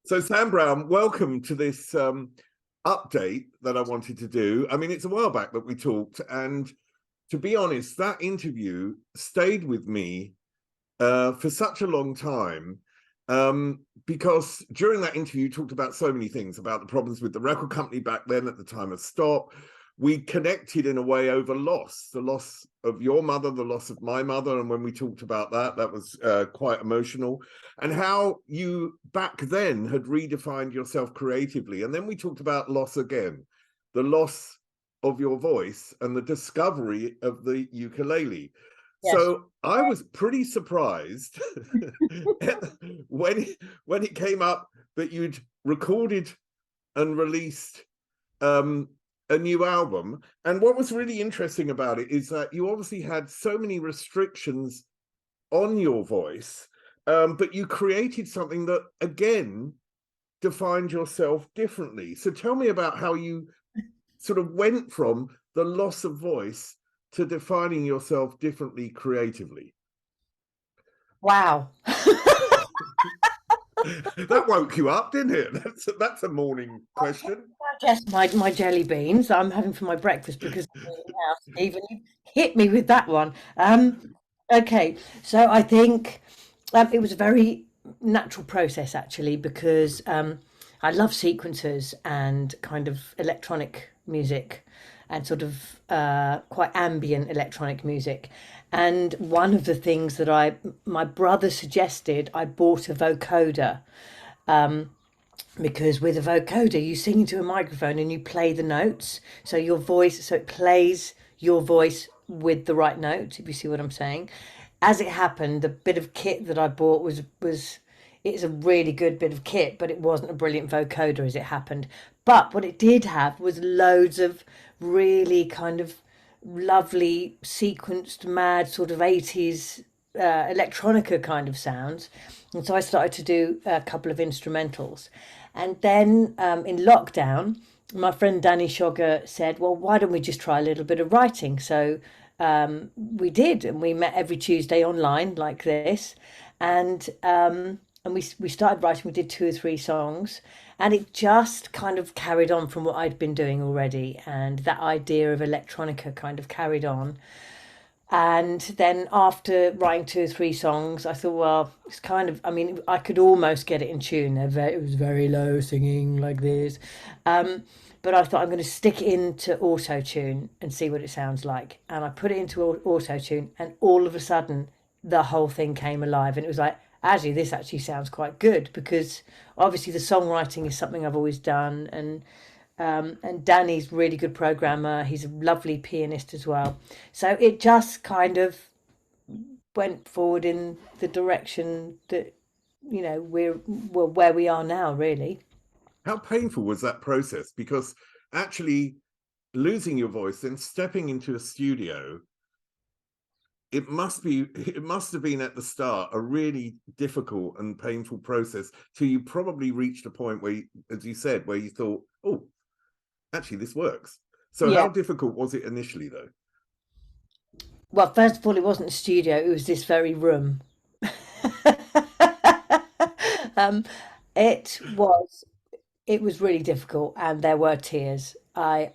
So Sam Brown, welcome to this update that I wanted to do. I mean, it's a while back that we talked, and to be honest, that interview stayed with me for such a long time because during that interview, you talked about so many things, about the problems with the record company back then at the time of Stop. We connected in a way over loss, the loss of your mother, the loss of my mother. And when we talked about that, that was quite emotional. And how you back then had redefined yourself creatively. And then we talked about loss again, the loss of your voice and the discovery of the ukulele. Yes. So I was pretty surprised when it came up that you'd recorded and released a new album. And what was really interesting about it is that you obviously had so many restrictions on your voice, but you created something that again defined yourself differently. So tell me about how you sort of went from the loss of voice to defining yourself differently creatively. Wow. That woke you up, didn't it? That's a morning question. Just my jelly beans that I'm having for my breakfast because I'm moving house. Stephen, you hit me with that one. Okay, so I think it was a very natural process actually because I love sequencers and kind of electronic music and sort of quite ambient electronic music. And one of the things that my brother suggested, I bought a vocoder. Because with a vocoder you sing into a microphone and you play the notes, so your voice, so it plays your voice with the right note, if you see what I'm saying. As it happened, the bit of kit that I bought was it's a really good bit of kit, but it wasn't a brilliant vocoder as it happened. But what it did have was loads of really kind of lovely sequenced mad sort of 80s electronica kind of sounds. And so I started to do a couple of instrumentals. And then in lockdown, my friend Danny Shogger said, well, why don't we just try a little bit of writing? So we did, and we met every Tuesday online like this. And we started writing. We did 2 or 3 songs, and it just kind of carried on from what I'd been doing already, and that idea of electronica kind of carried on. And then after writing 2 or 3 songs, I thought, well, it's kind of, I mean, I could almost get it in tune. It was very low singing like this. But I thought I'm going to stick it into auto tune and see what it sounds like. And I put it into auto tune, and all of a sudden, the whole thing came alive. And it was like, actually, this actually sounds quite good because obviously the songwriting is something I've always done. And Danny's really good programmer. He's a lovely pianist as well. So it just kind of went forward in the direction that we're where we are now, really. How painful was that process? Because actually losing your voice, then stepping into a studio, it must have been at the start a really difficult and painful process till you probably reached a point where, as you said, where you thought, oh, actually this works. So Yeah. how difficult was it initially though? Well, first of all, it wasn't a studio. It was this very room. um, it was it was really difficult, and there were tears. I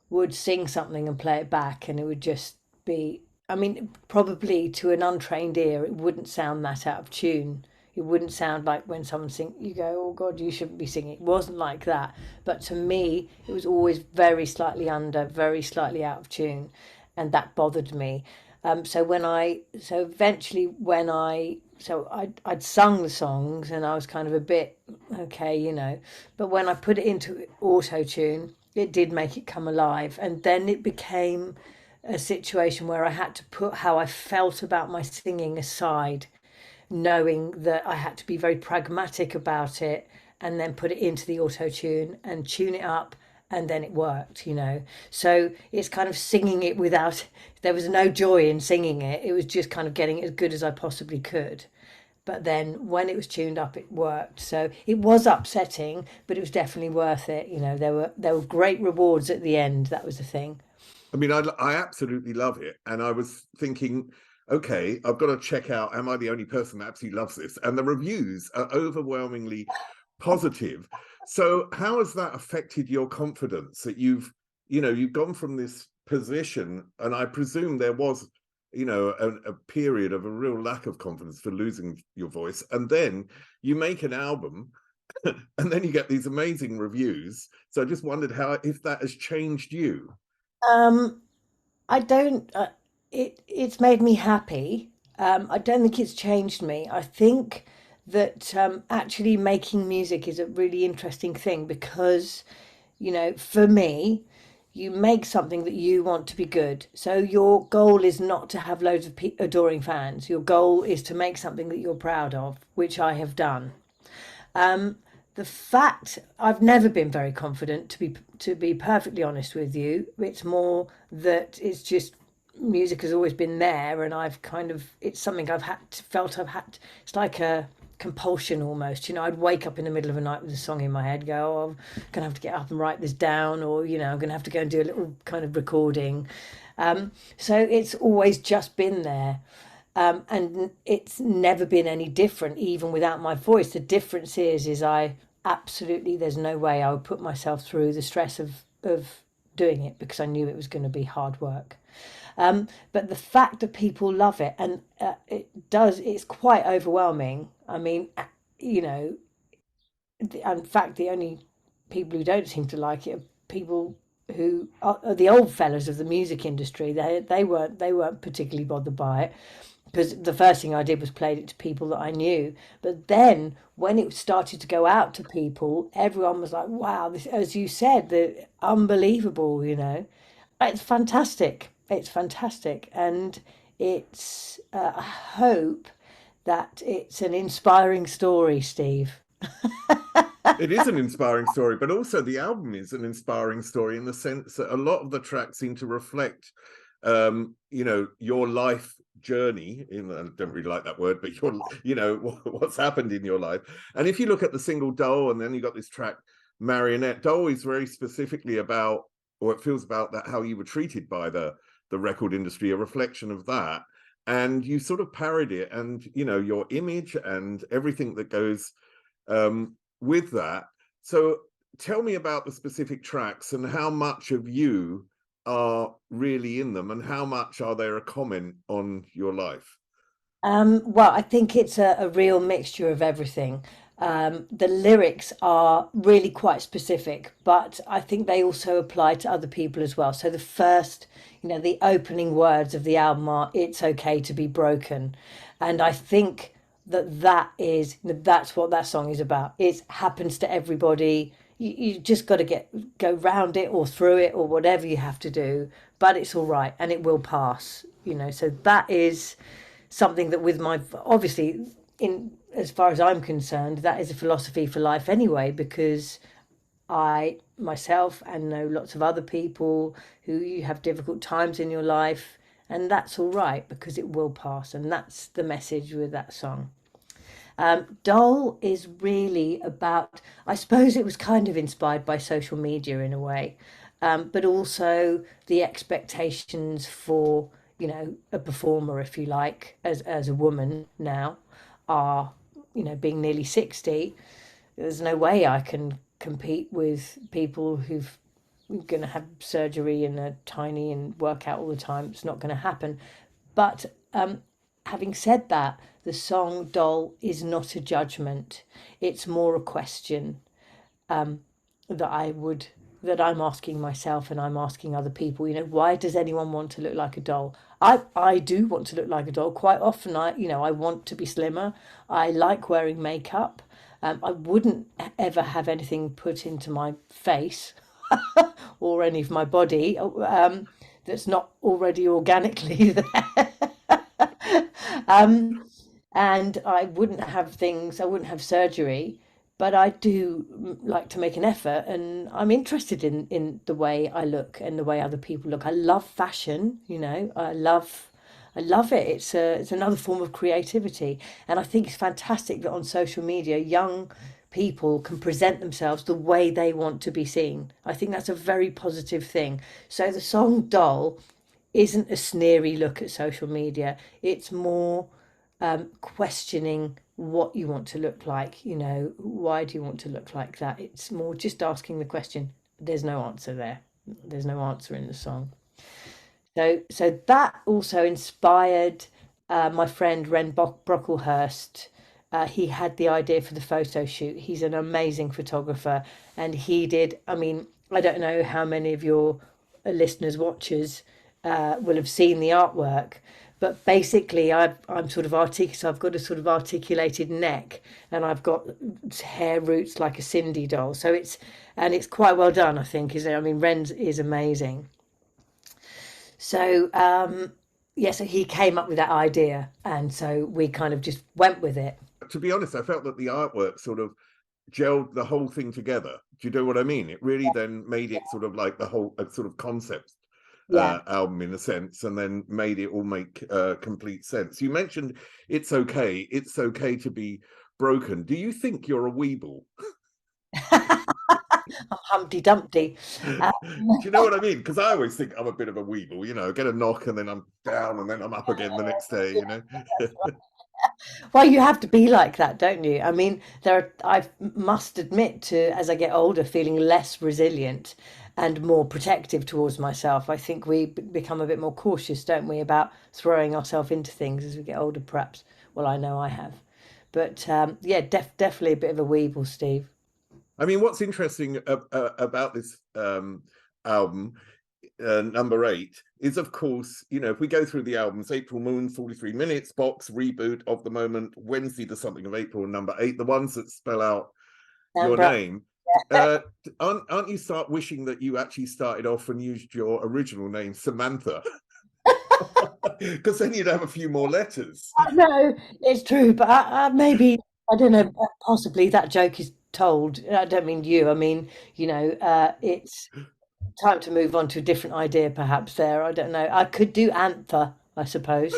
would sing something and play it back, and it would just be, I mean, probably to an untrained ear, it wouldn't sound that out of tune. It wouldn't sound like when someone sing, you go, oh God, you shouldn't be singing. It wasn't like that. But to me, it was always very slightly under, very slightly out of tune. And that bothered me. So eventually I'd sung the songs and I was kind of a bit, okay, but when I put it into auto tune, it did make it come alive. And then it became a situation where I had to put how I felt about my singing aside, knowing that I had to be very pragmatic about it and then put it into the auto tune and tune it up. And then it worked. So it's kind of singing it without, there was no joy in singing it. It was just kind of getting it as good as I possibly could. But then when it was tuned up, it worked. So it was upsetting, but it was definitely worth it. There were great rewards at the end. That was the thing. I mean, I absolutely love it. And I was thinking, okay, I've got to check out, am I the only person that absolutely loves this? And the reviews are overwhelmingly positive. So how has that affected your confidence that you've gone from this position, and I presume there was, a period of a real lack of confidence for losing your voice, and then you make an album and then you get these amazing reviews. So I just wondered how if that has changed you. Um, I don't. It's made me happy. I don't think it's changed me. I think that actually making music is a really interesting thing because, for me, you make something that you want to be good. So your goal is not to have loads of adoring fans. Your goal is to make something that you're proud of, which I have done. Um, the fact I've never been very confident to be perfectly honest with you. It's more that it's just music has always been there, and I've kind of it's something felt I've had. It's like a compulsion almost. I'd wake up in the middle of the night with a song in my head, go, oh, I'm gonna have to get up and write this down, or I'm gonna have to go and do a little kind of recording. So it's always just been there. And it's never been any different, even without my voice. The difference is I absolutely, there's no way I would put myself through the stress of doing it because I knew it was going to be hard work. But the fact that people love it, and it's quite overwhelming. I mean, you know, in fact, the only people who don't seem to like it are people who are the old fellas of the music industry. They weren't particularly bothered by it because the first thing I did was played it to people that I knew. But then when it started to go out to people, everyone was like, "Wow, this, as you said, the unbelievable." It's fantastic. It's fantastic, and it's. I hope that it's an inspiring story, Steve. It is an inspiring story, but also the album is an inspiring story in the sense that a lot of the tracks seem to reflect, your life journey. I don't really like that word, but what's happened in your life. And if you look at the single "Doll," and then you got this track "Marionette," "Doll" is very specifically about, or it feels about that how you were treated by the record industry, a reflection of that. And you sort of parody it, and your image and everything that goes with that. So tell me about the specific tracks and how much of you are really in them, and how much are there a comment on your life? Well, I think it's a real mixture of everything. The lyrics are really quite specific, but I think they also apply to other people as well. So the first, the opening words of the album are "It's okay to be broken," and I think that's what that song is about. It happens to everybody. You just got to go round it or through it or whatever you have to do, but it's all right and it will pass. So that is something that with my obviously in as far as I'm concerned, that is a philosophy for life anyway, because I myself and know lots of other people who you have difficult times in your life, and that's all right because it will pass, and that's the message with that song. Doll is really about, I suppose it was kind of inspired by social media in a way, but also the expectations for, a performer, if you like, as a woman now, are, being nearly 60. There's no way I can compete with people who've going to have surgery and are tiny and work out all the time. It's not going to happen. But having said that, the song "Doll" is not a judgment. It's more a question um, that I would that I'm asking myself and I'm asking other people. Why does anyone want to look like a doll? I do want to look like a doll. Quite often, I want to be slimmer. I like wearing makeup. I wouldn't ever have anything put into my face or any of my body that's not already organically there. um, and I wouldn't have things, I wouldn't have surgery, but I do like to make an effort, and I'm interested in the way I look and the way other people look. I love fashion, I love it. It's another form of creativity, and I think it's fantastic that on social media, young people can present themselves the way they want to be seen. I think that's a very positive thing. So the song "Doll" isn't a sneery look at social media. It's more questioning what you want to look like. You know, why do you want to look like that? It's more just asking the question. There's no answer there. There's no answer in the song. So that also inspired my friend Ren Brocklehurst. He had the idea for the photo shoot. He's an amazing photographer, and he did. I mean, I don't know how many of your listeners, watchers, will have seen the artwork, but basically, I'm sort of so I've got a sort of articulated neck, and I've got hair roots like a Cindy doll. So it's quite well done, I think. I mean, Ren's is amazing. So yeah, so he came up with that idea, and so we kind of just went with it. To be honest, I felt that the artwork sort of gelled the whole thing together. Do you know what I mean? It really then made it sort of like the whole sort of concept Yeah. album in a sense, and then made it all make complete sense. You mentioned it's okay to be broken. Do you think you're a weeble? I'm Humpty Dumpty. Uh, Do you know what I mean? Because I always think I'm a bit of a weeble, you know, get a knock and then I'm down and then I'm up again the next day, you know. well, you have to be like that, don't you? I mean, I must admit to, as I get older, feeling less resilient and more protective towards myself. I think we become a bit more cautious, don't we, about throwing ourselves into things as we get older, perhaps. Well, I know I have. But yeah, definitely a bit of a weeble, Steve. I mean, what's interesting about this album, number 8, is of course, you know, if we go through the albums, April Moon, 43 Minutes, Box, Reboot, Of the Moment, Wednesday, the Something of April, number 8, the ones that spell out your Brown. name. Aren't you start wishing that you actually started off and used your original name, Samantha? Because then you'd have a few more letters. No, it's true, but maybe I don't know. Possibly that joke is told. I don't mean you. I mean, it's time to move on to a different idea, perhaps. There, I don't know. I could do anther, I suppose.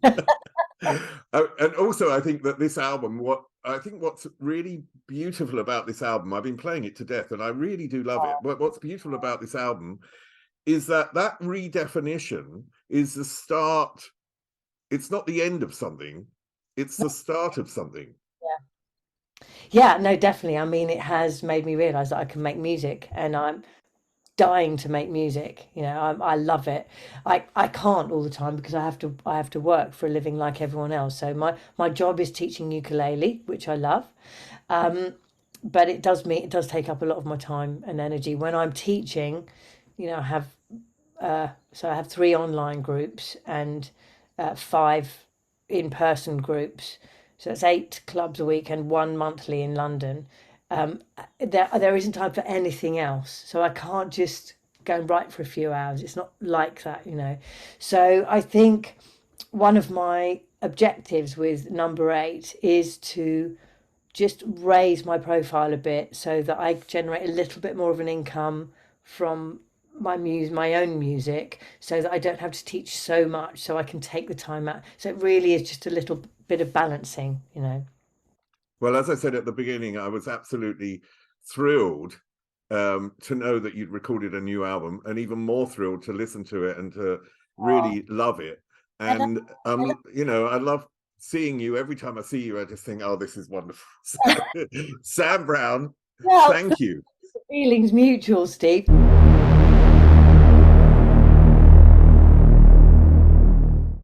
And also, I think that this album, what's really beautiful about this album, I've been playing it to death, and I really do love it. But what's beautiful about this album is that redefinition is the start. It's not the end of something; it's the start of something. Yeah, no, definitely. I mean, it has made me realize that I can make music, and I'm dying to make music. I love it. I can't all the time because I have to work for a living like everyone else. So my job is teaching ukulele, which I love. Um, but it does take up a lot of my time and energy when I'm teaching. I have so I have 3 online groups and 5 in-person groups. So that's 8 clubs a week and 1 monthly in London. There isn't time for anything else, so I can't just go and write for a few hours. It's not like that. So I think one of my objectives with number 8 is to just raise my profile a bit so that I generate a little bit more of an income from my own music, so that I don't have to teach so much, so I can take the time out. So it really is just a little bit of balancing. Well, as I said at the beginning, I was absolutely thrilled to know that you'd recorded a new album, and even more thrilled to listen to it and to Oh, really love it. and And I love seeing you. Every time I see you, I just think, oh, this is wonderful. Sam Brown, well, thank you. feelings mutual, Steve.